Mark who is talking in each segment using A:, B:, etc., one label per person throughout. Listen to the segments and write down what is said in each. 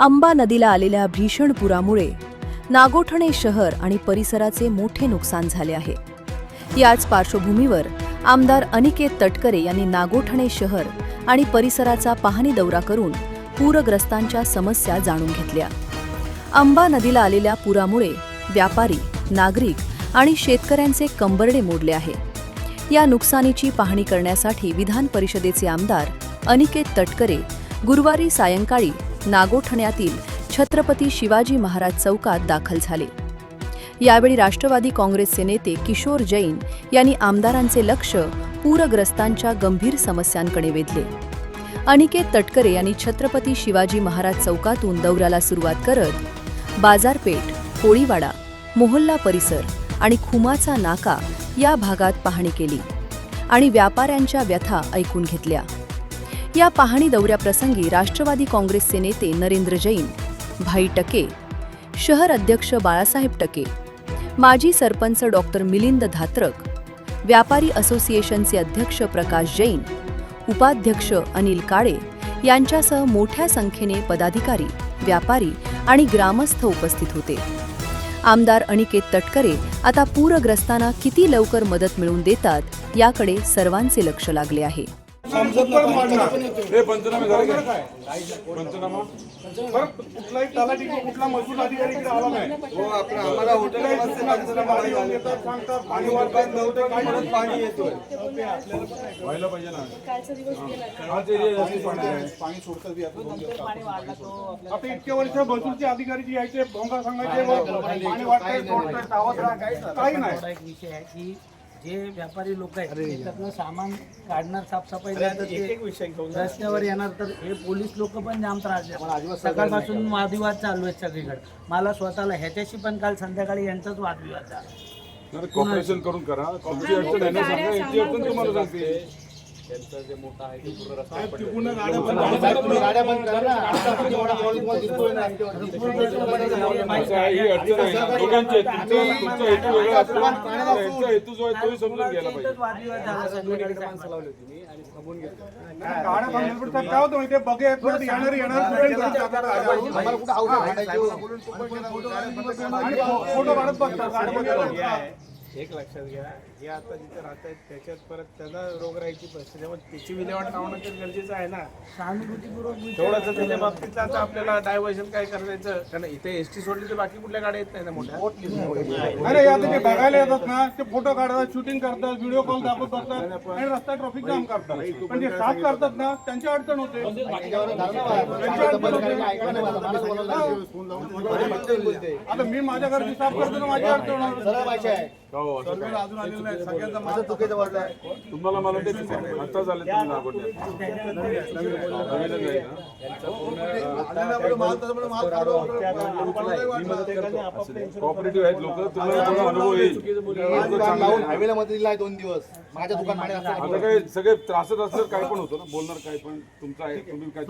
A: अंबा नदीला आलेल्या भीषण पुरामुळे नागोठणे शहर आणि परिसराचे मोठे नुकसान झाले आहे। याच पार्श्वभूमीवर आमदार अनिकेत तटकरे यांनी नागोठणे शहर आणि परिसराचा पाहणी दौरा करून पूरग्रस्तांच्या समस्या जाणून घेतल्या। अंबा नदीला आलेल्या पुरामुळे व्यापारी, नागरिक आणि शेतकऱ्यांचे कंबरडे मोडले आहे। या नुकसानीची पाहणी करण्यासाठी विधान परिषदेचे आमदार अनिकेत तटकरे गुरुवारी सायंकाळी नागोठण्यातील छत्रपती शिवाजी महाराज चौकात दाखल झाले। यावेळी राष्ट्रवादी काँग्रेसचे नेते किशोर जैन यांनी आमदारांचे लक्ष पूरग्रस्तांच्या गंभीर समस्यांकडे वेधले। अनिकेत तटकरे यांनी छत्रपती शिवाजी महाराज चौकातून दौऱ्याला सुरुवात करत बाजारपेठ, कोळीवाडा, मोहल्ला परिसर आणि खुमाचा नाका या भागात पाहणी केली आणि व्यापाऱ्यांच्या व्यथा ऐकून घेतल्या। या पाहणी दौऱ्याप्रसंगी राष्ट्रवादी काँग्रेसचे नेते नरेंद्र जैन, भाई टके, शहर अध्यक्ष बाळासाहेब टके, माजी सरपंच डॉक्टर मिलिंद धात्रक, व्यापारी असोसिएशनचे अध्यक्ष प्रकाश जैन, उपाध्यक्ष अनिल काळे यांच्यासह मोठ्या संख्येने पदाधिकारी, व्यापारी आणि ग्रामस्थ उपस्थित होते। आमदार अनिकेत तटकरे आता पूरग्रस्तांना किती लवकर मदत मिळवून देतात याकडे सर्वांचे लक्ष लागले आहे।
B: पंचनामे झाले काय? पंचनामा कुठलाही तलाठी कुठला महसूल अधिकारी इकडे आला नाही। हो, आम्हाला हॉटेलमध्ये पंचनामा येतात, सांगतात पाणी वाढतात, नव्हते काय म्हणत पाणी येतोय व्हायला पाहिजे ना। कालचा दिवस गेला, आज एरिया पाणी सोडतात बी आता इतके वर्ष महसूलचे अधिकारी जे यायचे भोंगा सांगायचे पाणी वाढतंय सोडतंय सावध राहा, काही नाही।
C: एक विषय आहे की जे व्यापारी लोक आहेत त्यातलं सामान काढणार, साफसफाई रस्त्यावर येणार, तर हे पोलीस लोक पण जाम त्रास देतात। सकाळपासून वादविवाद चालू आहेत सगळीकडे। मला स्वतःला ह्याच्याशी पण काल संध्याकाळी यांचाच वादविवाद झाला।
B: कॉर्पोरेशन करून करा, तुमची अडचण आहे ना, सांगा याची अडचण तुम्हाला सांगते।
D: त्यांचा जे मोठा आहे ते पूर्ण रस्ता
B: गाड्या बंद करा ना, हेतू जो आहे तोही समजून घ्यायला पाहिजे।
C: वादविवाद झाला
D: माणसं लावली होती मी आणि थांबून घेतलं।
B: गाड्या बंद काय होतं इथे बघे फोटो काढत बसतात।
D: एक लक्षात घ्या, हे आता जिथे राहत आहेत त्याच्यात परत त्याला रोग राहायची परिस्थिती, त्यामुळे त्याची विल्हेवाट लावणं तर गरजेचं आहे ना।
C: सहानुभूतीपूर्वक
D: थोडंसं त्याच्या बाबतीत आता आपल्याला डायव्हर्शन काय करायचं, कारण इथे एसटी सोडली तर बाकी कुठल्या गाड्या येत नाही ना मोठ्या।
B: अरे आता ते बघायला येतात ना, ते फोटो काढतात, शूटिंग करतात, व्हिडिओ कॉल दाखवत बसतात आणि रस्ता ट्रॅफिक जाम करतात। पण जे साफ करतात ना त्यांची अडचण होते। आता मी माझ्या घरची साफ करतो ना, माझी अडचण होते। तुम्हाला मला आता झाले कॉपरेटिव्ह आहेत लोक, तुम्हाला अनुभव येईल।
E: हायवेला मध्ये दिलाय 2 दिवस माझ्या दुकान
B: आता काय सगळे त्रासच असलं काय पण होतं ना, बोलणार काय पण तुमचं आहे, तुम्ही काय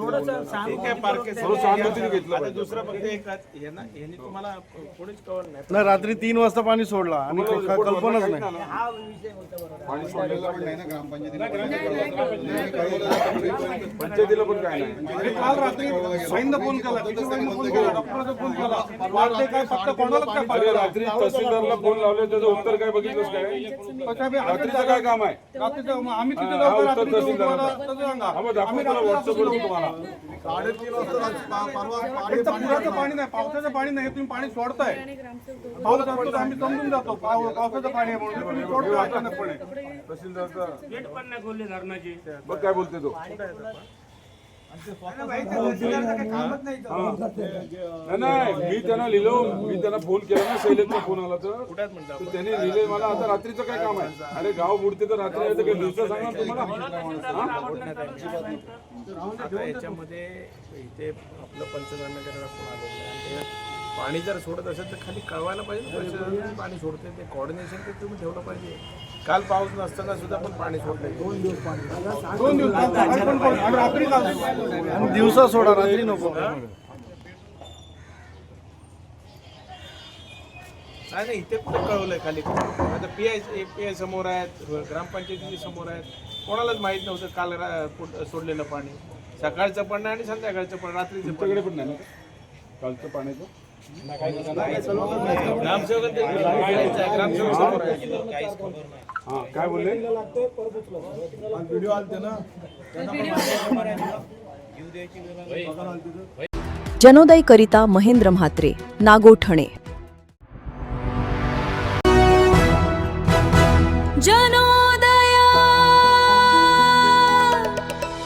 B: सहानुभूतीने घेतलं पाहिजे।
D: दुसरं फक्त एकच यांनी तुम्हाला कोणीच कळलं
E: नाही, रात्री 3 वाजता पाणी सोडला आणि कल्पनाच नाही।
B: पाणी सोडलेलं पण नाही ना ग्रामपंचायतीला, पंचायतीला पण काय नाही। काल रात्री साईंना फोन केला, फोन केला, डॉक्टरचा फोन केला, वाढते काय फक्त कोणालाच काय रात्री तहसीलदारला फोन लावले, त्याचं उत्तर काय बघितलंच काय? रात्रीचं काय काम आहे? रात्रीचं आम्ही तिथे जाऊ, आम्ही व्हॉट्सअपवर तुम्हाला 3:30 वाजता पुराचं पाणी नाही, पावसाचं पाणी नाही, तुम्ही पाणी सोडताय। पाऊस असतो आम्ही समजून जातो, पावसाचं पाणी आहे म्हणून तुम्ही सोडतो अचानकपणे। तहसीलदारचा गेट पण नाही खोलले धरणाची, बघ काय बोलते तो। नाही, मी त्यांना लिहिलो, मी त्यांना फोन केला ना, शैलेशचा फोन आला तर त्यांनी लिहिले मला, आता रात्रीचं काय काम आहे? अरे गाव बुडते तर रात्री आहे तर काही दिवसा सांगा तुम्हाला।
D: आता याच्यामध्ये इथे आपलं पंचनामे करायला कोण आलेलं आहे, पाणी जर सोडत असेल तर खाली कळवायला पाहिजे, प्रशासनाने पाणी सोडते ते कोऑर्डिनेशन ते तुम्ही ठेवलं पाहिजे। काल पाऊस नसताना सुद्धा पण पाणी सोडलंय, 2 दिवस पाणी,
B: 2 दिवस
E: आणि दिवसा सोडा, रात्री नको।
D: नाही इथे कुठे कळवलंय खाली? आता पीआय समोर आहेत, ग्रामपंचायतीची समोर आहेत, कोणालाच माहित नव्हतं काल सोडलेलं पाणी। सकाळचं पण नाही आणि संध्याकाळचं पण, रात्रीचं पण
B: पण नाही। कालचं पाण्याचं
D: ग्रामसेवक समोर आहे.
B: हां काय बोलले
A: जनोदयकरिता महेंद्र म्हात्रे, नागोठणे. जनोदय